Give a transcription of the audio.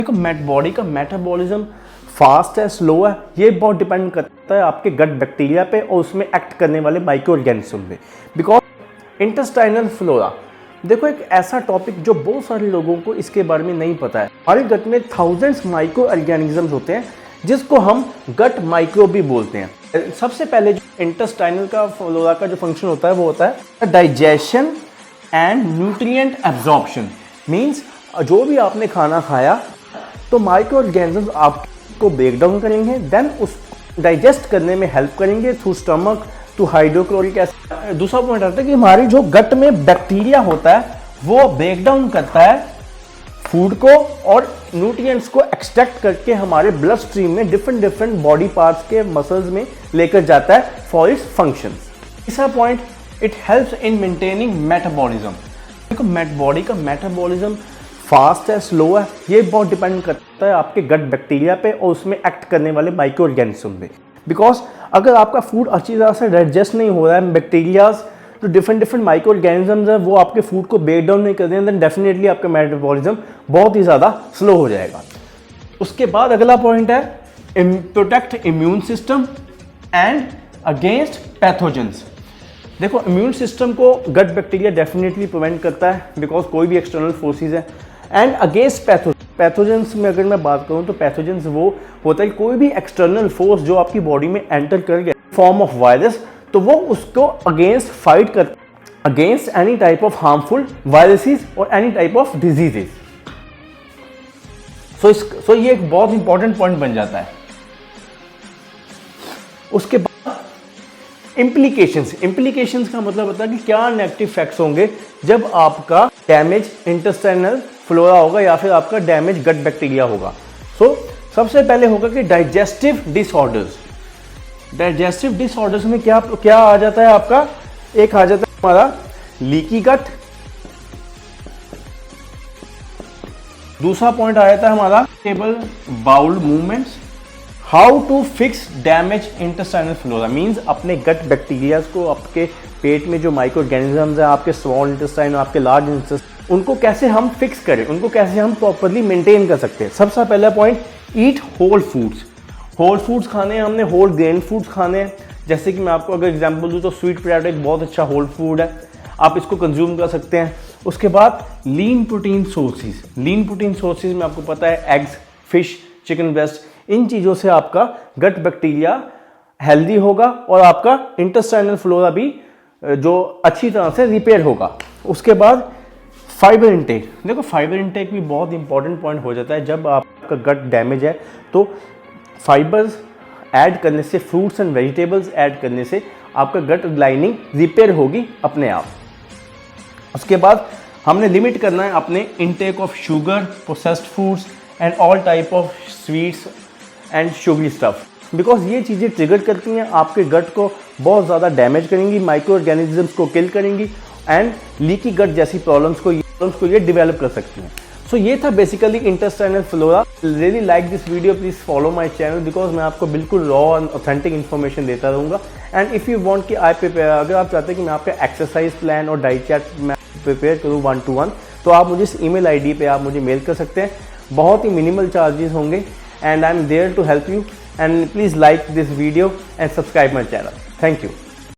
देखो बॉडी का metabolism fast है स्लो है, ये बहुत डिपेंड करता है आपके गट बैक्टीरिया पे और उसमें एक्ट करने वाले माइक्रो ऑर्गेनिज्म पे। बिकॉज इंटेस्टाइनल फ्लोरा देखो एक ऐसा टॉपिक जो बहुत सारे लोगों को इसके बारे में नहीं पता है। हमारे गट में थाउजेंड्स माइक्रो ऑर्गेनिज्म्स होते हैं जिसको हम गट माइक्रोब भी बोलते हैं। सबसे पहले जो इंटेस्टाइनल का फ्लोरा का जो फंक्शन होता है वो होता है digestion and nutrient absorption. Means जो भी आपने खाना खाया तो माइक्रो ऑर्गेनिज्म्स आपको ब्रेक डाउन करेंगे, देन उस डाइजेस्ट करने में हेल्प करेंगे through stomach to hydrochloric acid. दूसरा पॉइंट आता है कि हमारी जो गट में बैक्टीरिया होता है वो ब्रेक डाउन करता है फूड को और न्यूट्रिएंट्स को एक्सट्रैक्ट करके हमारे ब्लड स्ट्रीम में डिफरेंट बॉडी पार्ट्स के मसल्स में लेकर जाता है फॉर इट्स फंक्शंस। तीसरा point, it helps in maintaining metabolism. देखो बॉडी का मेटाबॉलिज्म फास्ट है स्लो है, ये बहुत डिपेंड करता है आपके गट बैक्टीरिया पे और उसमें एक्ट करने वाले माइक्रो ऑर्गेनिज्म पे। बिकॉज अगर आपका फूड अच्छी तरह से डाइजेस्ट नहीं हो रहा है, बैक्टीरियाज जो डिफरेंट माइक्रो ऑर्गेनिज्म्स हैं वो आपके फूड को ब्रेक डाउन नहीं कर रहे हैं, देन डेफिनेटली आपका मेटाबॉलिज्म बहुत ही ज़्यादा स्लो हो जाएगा। उसके बाद अगला पॉइंट है protect immune system and against pathogens. देखो इम्यून सिस्टम को गट बैक्टीरिया डेफिनेटली प्रिवेंट करता है बिकॉज कोई भी एक्सटर्नल फोर्सेस है। एंड अगेंस्ट पैथोजेंस में अगर मैं बात करूं तो पैथोजेंस वो होता है कोई भी एक्सटर्नल फोर्स जो आपकी बॉडी में एंटर कर गया फॉर्म ऑफ वायरस, तो वो उसको अगेंस्ट फाइट कर against any type of harmful viruses और एनी टाइप ऑफ डिजीजेस। सो ये एक बहुत इंपॉर्टेंट पॉइंट बन जाता है। उसके बाद इम्प्लीकेशंस का मतलब होता है कि क्या नेगेटिव इफेक्ट्स होंगे जब आपका डैमेज इंटेस्टाइनल फ्लोरा होगा या फिर आपका डैमेज गट बैक्टीरिया होगा। सो सबसे पहले होगा कि डाइजेस्टिव डिसऑर्डर्स। डाइजेस्टिव डिसऑर्डर्स में क्या आ जाता है आपका, एक आ जाता है हमारा लीकी गट, दूसरा पॉइंट आ जाता है हमारा table bowel movements. How to fix damage intestinal flora means अपने गट बैक्टीरियाज को आपके पेट में जो माइक्रो ऑर्गेनिजम्स हैं आपके स्मॉल इंटेस्टाइन आपके लार्ज इंटेस्टाइन उनको कैसे हम फिक्स करें, उनको कैसे हम प्रॉपरली मेंटेन कर सकते हैं। सबसे पहला पॉइंट, ईट होल फूड्स। होल फूड्स खाने हैं हमने, होल ग्रेन फूड्स खाने हैं। जैसे कि मैं आपको अगर एग्जांपल दूं तो स्वीट पोटैटो एक बहुत अच्छा होल फूड है, आप इसको कंज्यूम कर सकते हैं। उसके बाद lean protein sources. Lean protein sources में आपको पता है एग्स, फिश, चिकन ब्रेस्ट, इन चीज़ों से आपका गट बैक्टीरिया हेल्दी होगा और आपका इंटेस्टाइनल फ्लोरा भी जो अच्छी तरह से रिपेयर होगा। उसके बाद फाइबर इंटेक। देखो फाइबर इंटेक भी बहुत इंपॉर्टेंट पॉइंट हो जाता है जब आपका गट डैमेज है, तो फाइबर्स ऐड करने से, फ्रूट्स एंड वेजिटेबल्स ऐड करने से आपका गट लाइनिंग रिपेयर होगी अपने आप। उसके बाद हमने लिमिट करना है अपने intake of sugar, processed foods and all type of sweets and sugary stuff, because ये चीज़ें ट्रिगर करती हैं आपके गट को बहुत ज़्यादा डैमेज करेंगी, माइक्रो ऑर्गेनिजम्स को किल करेंगी एंड लीकी गट जैसी प्रॉब्लम्स को ये डेवलप कर सकती हैं। सो ये था basically intestinal flora. Really like this video, please follow my channel because मैं आपको बिल्कुल रॉ एंड ऑथेंटिक इन्फॉर्मेशन देता रहूँगा। एंड इफ़ यू वांट कि अगर आप चाहते हैं कि मैं आपका एक्सरसाइज प्लान और डाइट चार्ट मैं प्रिपेयर करूँ 1-to-1, तो आप मुझे इस email ID पे आप मुझे मेल कर सकते हैं। बहुत ही मिनिमल चार्जेस होंगे and I'm there to help you, and please like this video and subscribe my channel. Thank you.